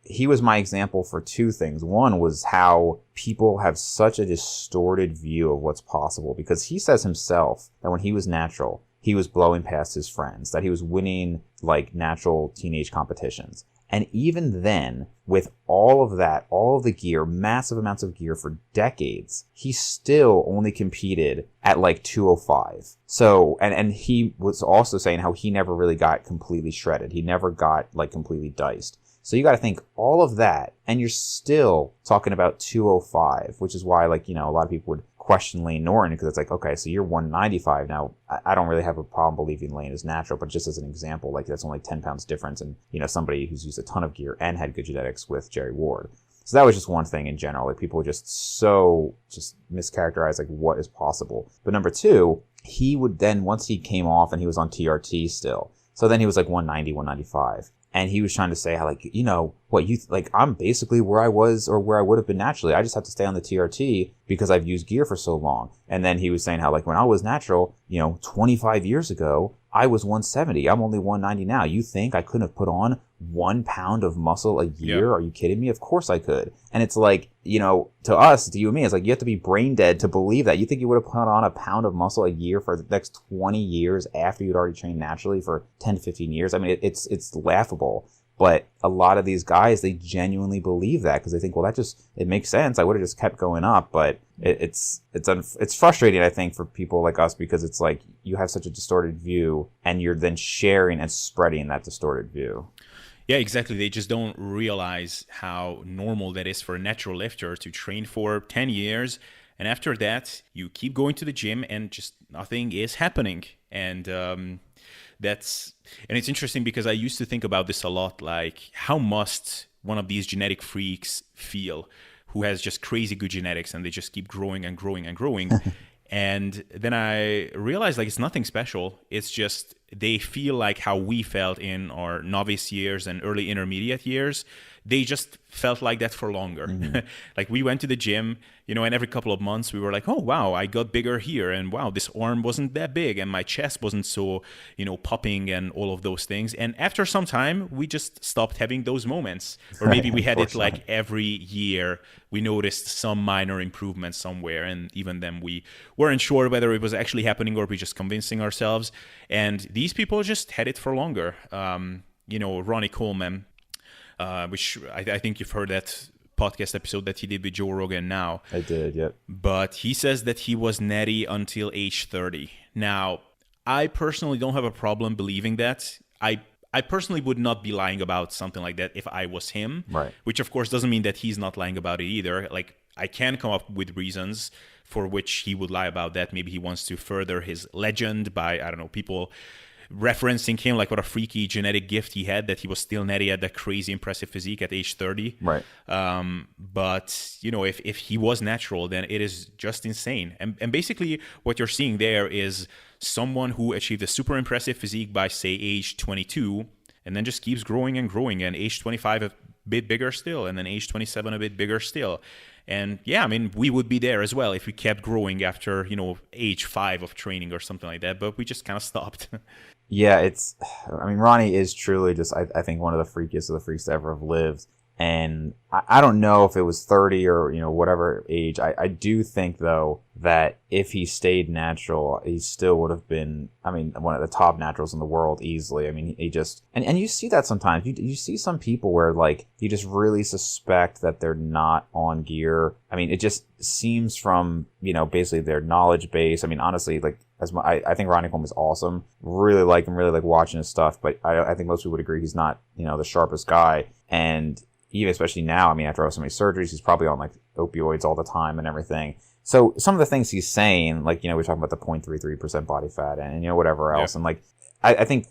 he was my example for two things. One was how people have such a distorted view of what's possible, because he says himself that when he was natural, he was blowing past his friends, that he was winning like natural teenage competitions. And even then, with all of that, all of the gear, massive amounts of gear for decades, he still only competed at like 205. So, and he was also saying how he never really got completely shredded. He never got like completely diced. So you got to think all of that, and you're still talking about 205, which is why, like, a lot of people would question Lane Norton, because it's like, okay, so you're 195 now. I don't really have a problem believing Lane is natural, but just as an example, like, that's only 10 pounds difference in, somebody who's used a ton of gear and had good genetics with Jerry Ward. So that was just one thing in general. Like, people just mischaracterize like what is possible. But number two, he would then, once he came off and he was on TRT still, so then he was like 190, 195. And he was trying to say how, like, I'm basically where I was or where I would have been naturally. I just have to stay on the TRT because I've used gear for so long. And then he was saying how, like, when I was natural, 25 years ago, I was 170. I'm only 190 now. You think I couldn't have put on 1 pound of muscle a year? Yep. Are you kidding me? Of course I could. And it's like, to us, to you and me, it's like you have to be brain dead to believe that. You think you would have put on a pound of muscle a year for the next 20 years after you'd already trained naturally for 10 to 15 years? I mean, it's laughable. But a lot of these guys, they genuinely believe that because they think, well, it makes sense. I would have just kept going up. But it's frustrating, I think, for people like us, because it's like you have such a distorted view and you're then sharing and spreading that distorted view. Yeah, exactly. They just don't realize how normal that is for a natural lifter to train for 10 years. And after that, you keep going to the gym and just nothing is happening. And it's interesting because I used to think about this a lot, like how must one of these genetic freaks feel who has just crazy good genetics and they just keep growing and growing and growing. And then I realized, like, it's nothing special. It's just they feel like how we felt in our novice years and early intermediate years. They just felt like that for longer. Mm-hmm. Like, we went to the gym, and every couple of months we were like, oh, wow, I got bigger here. And wow, this arm wasn't that big. And my chest wasn't so, popping and all of those things. And after some time, we just stopped having those moments. Or maybe we had it like every year. We noticed some minor improvement somewhere. And even then we weren't sure whether it was actually happening or we just convincing ourselves. And these people just had it for longer. Ronnie Coleman, which I think you've heard that podcast episode that he did with Joe Rogan now. I did, yep. But he says that he was natty until age 30. Now, I personally don't have a problem believing that. I personally would not be lying about something like that if I was him. Right. Which, of course, doesn't mean that he's not lying about it either. Like, I can come up with reasons for which he would lie about that. Maybe he wants to further his legend by, I don't know, people referencing him like what a freaky genetic gift he had, that he was still natty at that crazy impressive physique at age 30. Right. But if he was natural, then it is just insane. And basically what you're seeing there is someone who achieved a super impressive physique by, say, age 22, and then just keeps growing and growing, and age 25 a bit bigger still, and then age 27 a bit bigger still. And yeah, I mean, we would be there as well if we kept growing after, age 5 of training or something like that, but we just kind of stopped. Yeah, Ronnie is truly just, I think, one of the freakiest of the freaks to ever have lived. And I don't know if it was 30 or, whatever age. I do think, though, that if he stayed natural, he still would have been, one of the top naturals in the world easily. I mean, he just, and you see that sometimes. You see some people where, like, you just really suspect that they're not on gear. I mean, it just seems from, basically their knowledge base. I mean, honestly, like, I think Ronnie Coleman is awesome. Really like him, really like watching his stuff. But I think most people would agree he's not, the sharpest guy. And even especially now, after so many surgeries, he's probably on like opioids all the time and everything. So some of the things he's saying, like, we're talking about the 0.33% body fat and whatever else. Yeah. And like, I think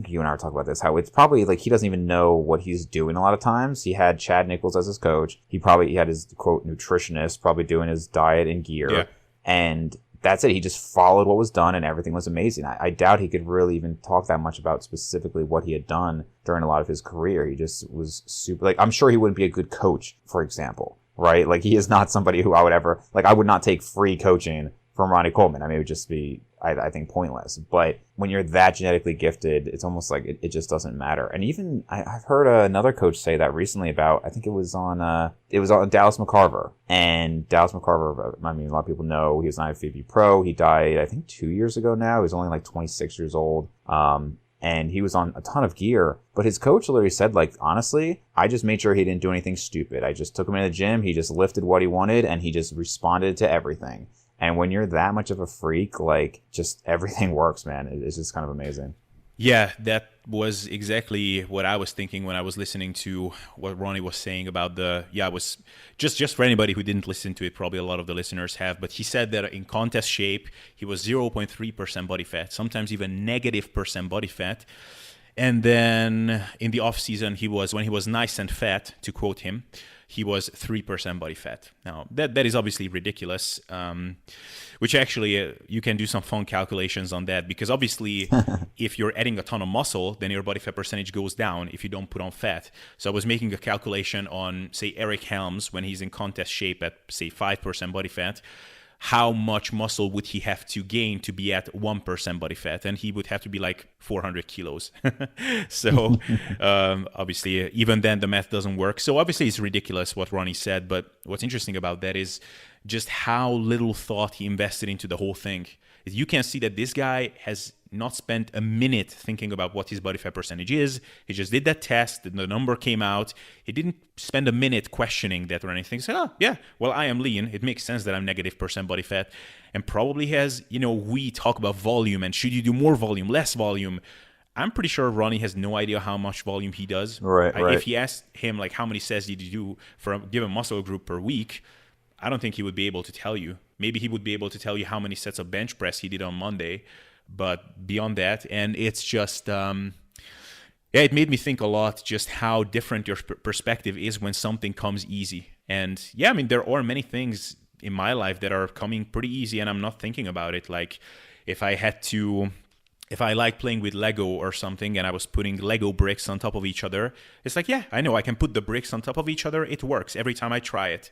you and I were talking about this, how it's probably like he doesn't even know what he's doing a lot of times. He had Chad Nichols as his coach. He had his quote nutritionist probably doing his diet and gear. Yeah. And that's it. He just followed what was done and everything was amazing. I doubt he could really even talk that much about specifically what he had done during a lot of his career. He just was super, like, I'm sure he wouldn't be a good coach, for example, right? Like, he is not somebody who I would ever, like, I would not take free coaching from Ronnie Coleman. It would just be, I think, pointless. But when you're that genetically gifted, it's almost like it just doesn't matter. And even I've heard another coach say that recently about, I think it was on Dallas McCarver. And Dallas McCarver, a lot of people know he was an IFBB pro. He died, I think, 2 years ago now. He was only like 26 years old. And he was on a ton of gear. But his coach literally said, like, honestly, I just made sure he didn't do anything stupid. I just took him in the gym. He just lifted what he wanted, and he just responded to everything. And when you're that much of a freak, like, just everything works, man. It's just kind of amazing. Yeah, that was exactly what I was thinking when I was listening to what Ronnie was saying about it was just for anybody who didn't listen to it, probably a lot of the listeners have, but he said that in contest shape, he was 0.3% body fat, sometimes even negative percent body fat. And then in the off season, when he was nice and fat, to quote him, he was 3% body fat. Now, that is obviously ridiculous, which actually you can do some fun calculations on that, because obviously if you're adding a ton of muscle, then your body fat percentage goes down if you don't put on fat. So I was making a calculation on, say, Eric Helms when he's in contest shape at, say, 5% body fat. How much muscle would he have to gain to be at 1% body fat? And he would have to be like 400 kilos. So obviously, even then, the math doesn't work. So obviously, it's ridiculous what Ronnie said. But what's interesting about that is just how little thought he invested into the whole thing. You can see that this guy has not spent a minute thinking about what his body fat percentage is. He just did that test, and the number came out. He didn't spend a minute questioning that or anything. He said, oh, yeah, well, I am lean. It makes sense that I'm negative percent body fat. And probably has, we talk about volume and should you do more volume, less volume. I'm pretty sure Ronnie has no idea how much volume he does. Right. If he asked him, like, how many sets did you do for a given muscle group per week, I don't think he would be able to tell you. Maybe he would be able to tell you how many sets of bench press he did on Monday. But beyond that, and it's just, it made me think a lot just how different your perspective is when something comes easy. And yeah, there are many things in my life that are coming pretty easy and I'm not thinking about it. Like if I like playing with Lego or something and I was putting Lego bricks on top of each other, it's like, yeah, I know I can put the bricks on top of each other. It works every time I try it.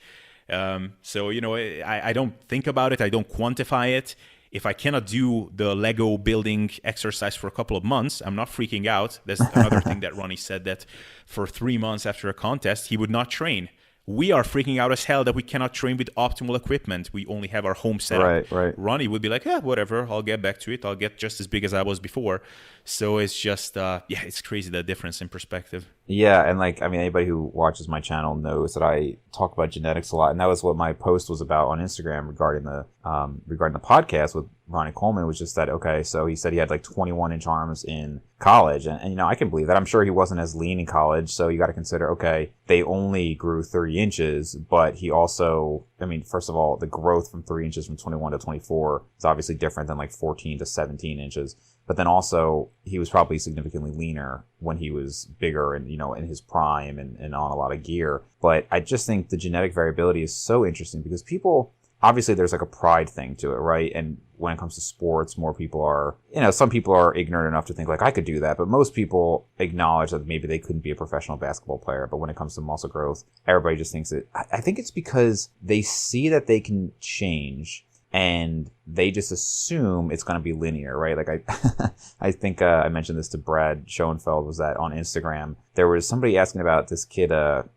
So, I don't think about it. I don't quantify it. If I cannot do the Lego building exercise for a couple of months, I'm not freaking out. That's another thing that Ronnie said, that for 3 months after a contest, he would not train. We are freaking out as hell that we cannot train with optimal equipment. We only have our home setup. Right. Ronnie would be like, yeah, whatever. I'll get back to it. I'll get just as big as I was before. So it's just, it's crazy, the difference in perspective. Yeah, and anybody who watches my channel knows that I talk about genetics a lot, and that was what my post was about on Instagram regarding the podcast with Ronnie Coleman, was just that, okay, so he said he had like 21-inch arms in college, and I can believe that. I'm sure he wasn't as lean in college, so you got to consider, okay, they only grew 30 inches, but he also, first of all, the growth from 3 inches from 21 to 24 is obviously different than like 14 to 17 inches. but then also he was probably significantly leaner when he was bigger and, in his prime and on a lot of gear. But I just think the genetic variability is so interesting because people, obviously there's like a pride thing to it, right? And when it comes to sports, more people are, some people are ignorant enough to think like I could do that, but most people acknowledge that maybe they couldn't be a professional basketball player. But when it comes to muscle growth, everybody just thinks it. I think it's because they see that they can change and they just assume it's going to be linear, right? Like I think I mentioned this to Brad Schoenfeld, was that on Instagram, there was somebody asking about this kid,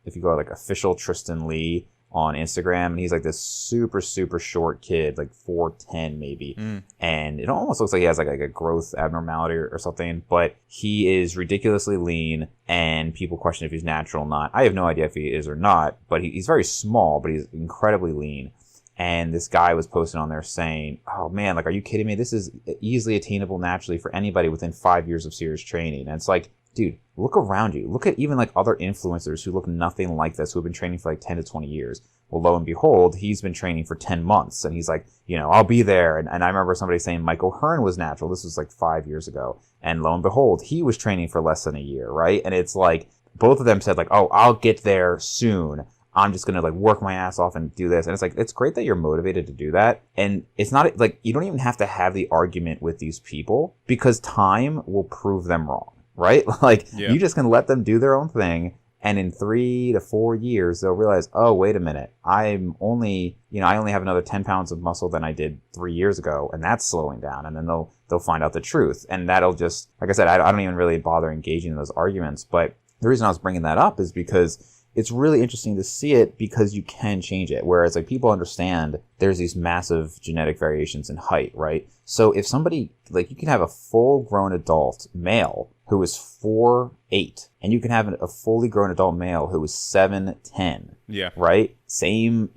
if you go like official Tristan Lee on Instagram, and he's like this super, super short kid, like 4'10" maybe. And it almost looks like he has like a growth abnormality or something, but he is ridiculously lean and people question if he's natural or not. I have no idea if he is or not, but he's very small, but he's incredibly lean. And this guy was posting on there saying, oh man, like, are you kidding me? This is easily attainable naturally for anybody within 5 years of serious training. And it's like, dude, look around you. Look at even like other influencers who look nothing like this, who have been training for like 10 to 20 years. Well, lo and behold, he's been training for 10 months and he's like, I'll be there. And I remember somebody saying Michael Hearn was natural. This was like 5 years ago. And lo and behold, he was training for less than a year, right? And it's like, both of them said like, oh, I'll get there soon. I'm just going to like work my ass off and do this. And it's like, it's great that you're motivated to do that. And it's not like, you don't even have to have the argument with these people because time will prove them wrong, right? Like you just can let them do their own thing. And in 3 to 4 years, they'll realize, oh, wait a minute, I only have another 10 pounds of muscle than I did 3 years ago. And that's slowing down. And then they'll find out the truth. And that'll just, like I said, I don't even really bother engaging in those arguments. But the reason I was bringing that up is because it's really interesting to see it because you can change it. Whereas like people understand there's these massive genetic variations in height, right? So if somebody, like you can have a full grown adult male who is 4'8", and you can have a fully grown adult male who is 7'10". Yeah. Right? Same,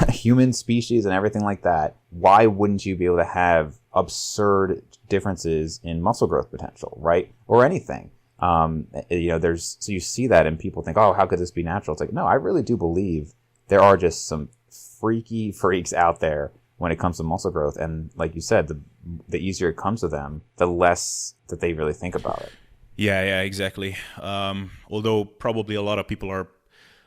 human species and everything like that. Why wouldn't you be able to have absurd differences in muscle growth potential, right? Or anything. So you see that and people think, oh, how could this be natural? It's like, no, I really do believe there are just some freaky freaks out there when it comes to muscle growth. And like you said, the easier it comes to them, the less that they really think about it. Yeah, exactly. Although probably a lot of people are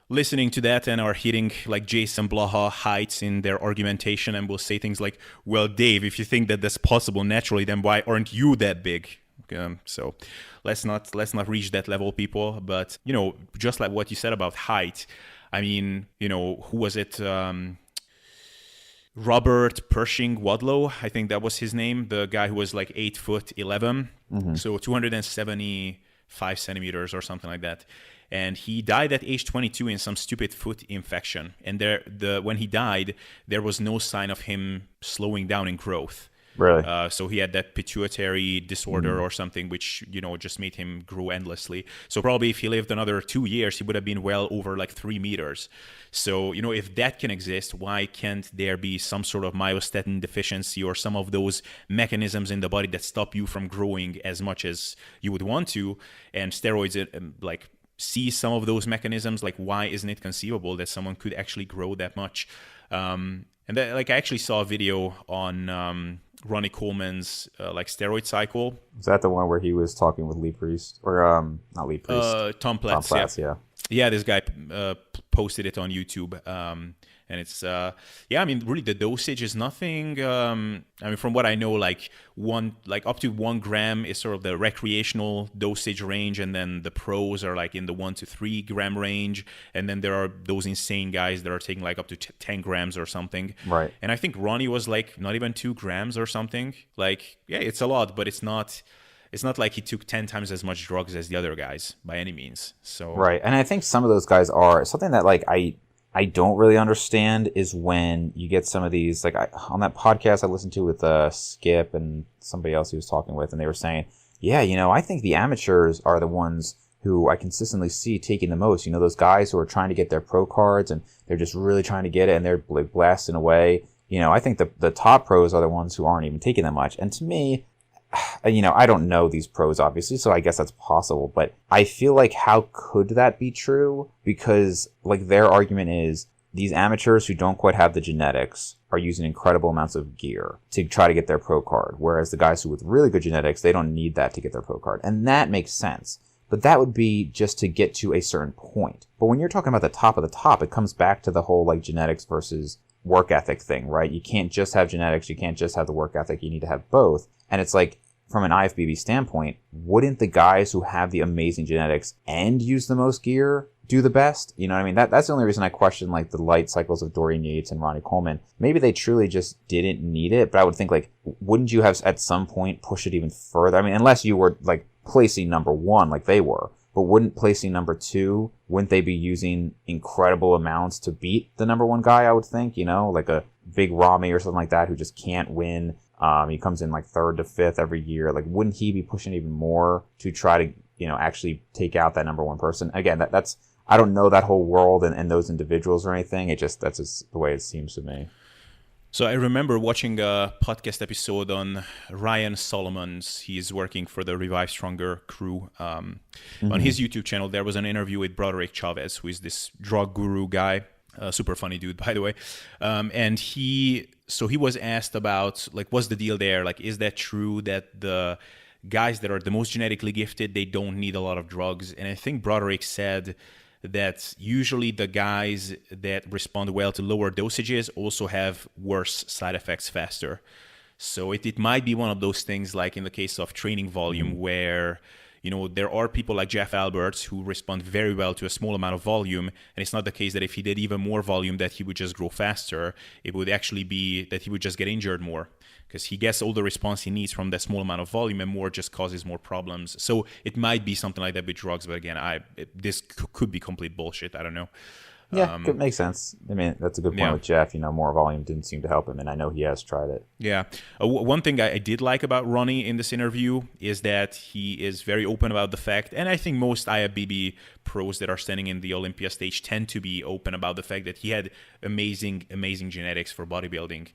listening to that and are hitting like Jason Blaha heights in their argumentation and will say things like, well, Dave, if you think that that's possible naturally, then why aren't you that big? So let's not reach that level, people. But, just like what you said about height, I mean, who was it? Robert Pershing Wadlow, I think that was his name, the guy who was like 8'11", so 275 centimeters or something like that. And he died at age 22 in some stupid foot infection. And when he died, there was no sign of him slowing down in growth. Really? So he had that pituitary disorder or something, which, just made him grow endlessly. So probably if he lived another 2 years, he would have been well over like 3 meters. So, if that can exist, why can't there be some sort of myostatin deficiency or some of those mechanisms in the body that stop you from growing as much as you would want to? And steroids, see some of those mechanisms. Like, why isn't it conceivable that someone could actually grow that much? And that, I actually saw a video on Ronnie Coleman's steroid cycle. Is that the one where he was talking with Lee Priest or not Lee Priest? Tom Platz, yeah. Yeah, this guy posted it on YouTube. And it's, really the dosage is nothing. From what I know, up to 1 gram is sort of the recreational dosage range. And then the pros are in the 1 to 3 gram range. And then there are those insane guys that are taking up to 10 grams or something. Right. And I think Ronnie was not even 2 grams or something. It's a lot, but it's not like he took 10 times as much drugs as the other guys by any means. So right. And I think some of those guys are something that I don't really understand is when you get some of these, on that podcast I listened to with Skip and somebody else he was talking with, and they were saying, yeah, I think the amateurs are the ones who I consistently see taking the most. Those guys who are trying to get their pro cards and they're just really trying to get it and they're blasting away. I think the top pros are the ones who aren't even taking that much. And to me, I don't know these pros, obviously, so I guess that's possible. But I feel like how could that be true? Because, their argument is, these amateurs who don't quite have the genetics are using incredible amounts of gear to try to get their pro card. Whereas the guys who with really good genetics, they don't need that to get their pro card. And that makes sense. But that would be just to get to a certain point. But when you're talking about the top of the top, it comes back to the whole like genetics versus work ethic thing, right? You can't just have genetics. You can't just have the work ethic. You need to have both. And it's like, from an IFBB standpoint, wouldn't the guys who have the amazing genetics and use the most gear do the best? You know what I mean? That's the only reason I question like the light cycles of Dorian Yates and Ronnie Coleman. Maybe they truly just didn't need it, but I would think like, wouldn't you have at some point push it even further? I mean, unless you were like placing number one like they were, but wouldn't placing number two, wouldn't they be using incredible amounts to beat the number one guy? I would think, you know, like a big Rami or something like that who just can't win. He comes in like third to fifth every year. Like, wouldn't he be pushing even more to try to, you know, actually take out that number one person? Again, that's I don't know that whole world and those individuals or anything. That's just the way it seems to me. So I remember watching a podcast episode on Ryan Solomon's. He's working for the Revive Stronger crew. On his YouTube channel, there was an interview with Broderick Chavez, who is this drug guru guy. Super funny dude, by the way. And he was asked about, like, what's the deal there? Like, is that true that the guys that are the most genetically gifted, they don't need a lot of drugs? And I think Broderick said that usually the guys that respond well to lower dosages also have worse side effects faster. So it might be one of those things, like in the case of training volume, where, you know, there are people like Jeff Alberts who respond very well to a small amount of volume. And it's not the case that if he did even more volume that he would just grow faster. It would actually be that he would just get injured more, because he gets all the response he needs from that small amount of volume, and more just causes more problems. So it might be something like that with drugs. But again, this could be complete bullshit. I don't know. Yeah, could make sense. I mean, that's a good point with Jeff. You know, more volume didn't seem to help him, and I know he has tried it. Yeah. One thing I did like about Ronnie in this interview is that he is very open about the fact, and I think most IFBB pros that are standing in the Olympia stage tend to be open about the fact that he had amazing genetics for bodybuilding.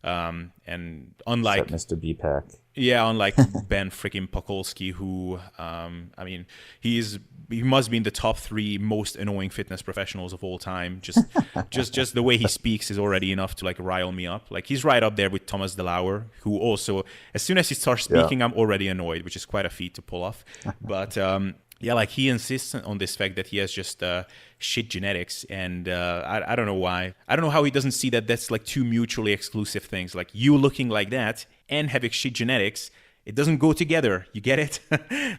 And unlike Mr. B-Pack. Yeah, unlike Ben freaking Pakulski, who, I mean, he must be in the top 3 most annoying fitness professionals of all time. Just the way he speaks is already enough to like rile me up. Like, he's right up there with Thomas DeLauer, who also, as soon as he starts speaking, I'm already annoyed, which is quite a feat to pull off. But yeah, like, he insists on this fact that he has just shit genetics, and I don't know why. I don't know how he doesn't see that that's like two mutually exclusive things. Like, you looking like that and having shit genetics, it doesn't go together. You get it?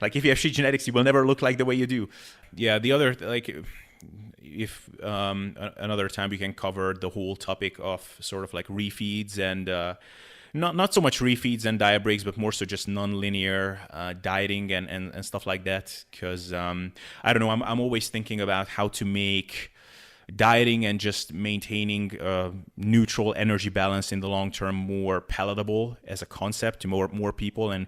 Like, if you have shit genetics, you will never look like the way you do. Yeah, the other, like, if another time we can cover the whole topic of sort of like refeeds and not so much refeeds and diet breaks, but more so just non-linear dieting and stuff like that. Because I don't know, I'm always thinking about how to make dieting and just maintaining neutral energy balance in the long term more palatable as a concept to more people, and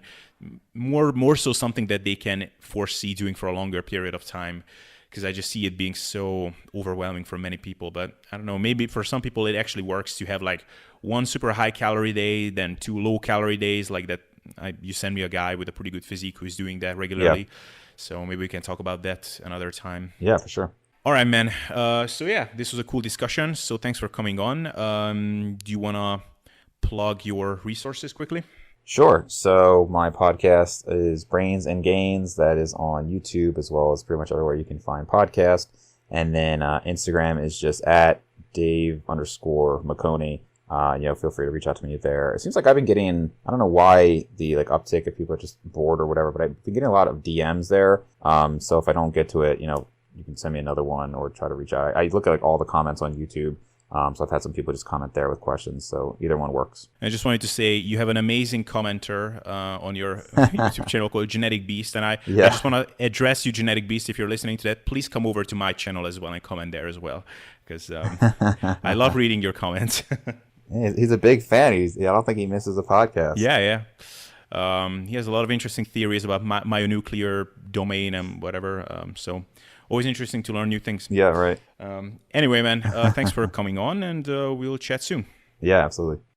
more so something that they can foresee doing for a longer period of time. Because I just see it being so overwhelming for many people. But I don't know, maybe for some people it actually works to have like one super high calorie day, then 2 low calorie days, like that. You send me a guy with a pretty good physique who's doing that regularly. Yeah. So maybe we can talk about that another time. Yeah, for sure. All right, man. So yeah, this was a cool discussion. So thanks for coming on. Do you want to plug your resources quickly? Sure. So my podcast is Brains and Gains. That is on YouTube as well as pretty much everywhere you can find podcasts. And then Instagram is just at Dave_Maconi. Feel free to reach out to me there. It seems like I've been getting, I don't know why the like uptick if people are just bored or whatever, but I've been getting a lot of DMs there. So if I don't get to it, you can send me another one or try to reach out. I look at like all the comments on YouTube. So I've had some people just comment there with questions. So either one works. I just wanted to say you have an amazing commenter on your YouTube channel called Genetic Beast. And I just want to address you, Genetic Beast. If you're listening to that, please come over to my channel as well and comment there as well. Because I love reading your comments. He's a big fan. I don't think he misses a podcast. Yeah. He has a lot of interesting theories about myonuclear domain and whatever. So always interesting to learn new things. Yeah, right. Anyway, man, thanks for coming on, and we'll chat soon. Yeah, absolutely.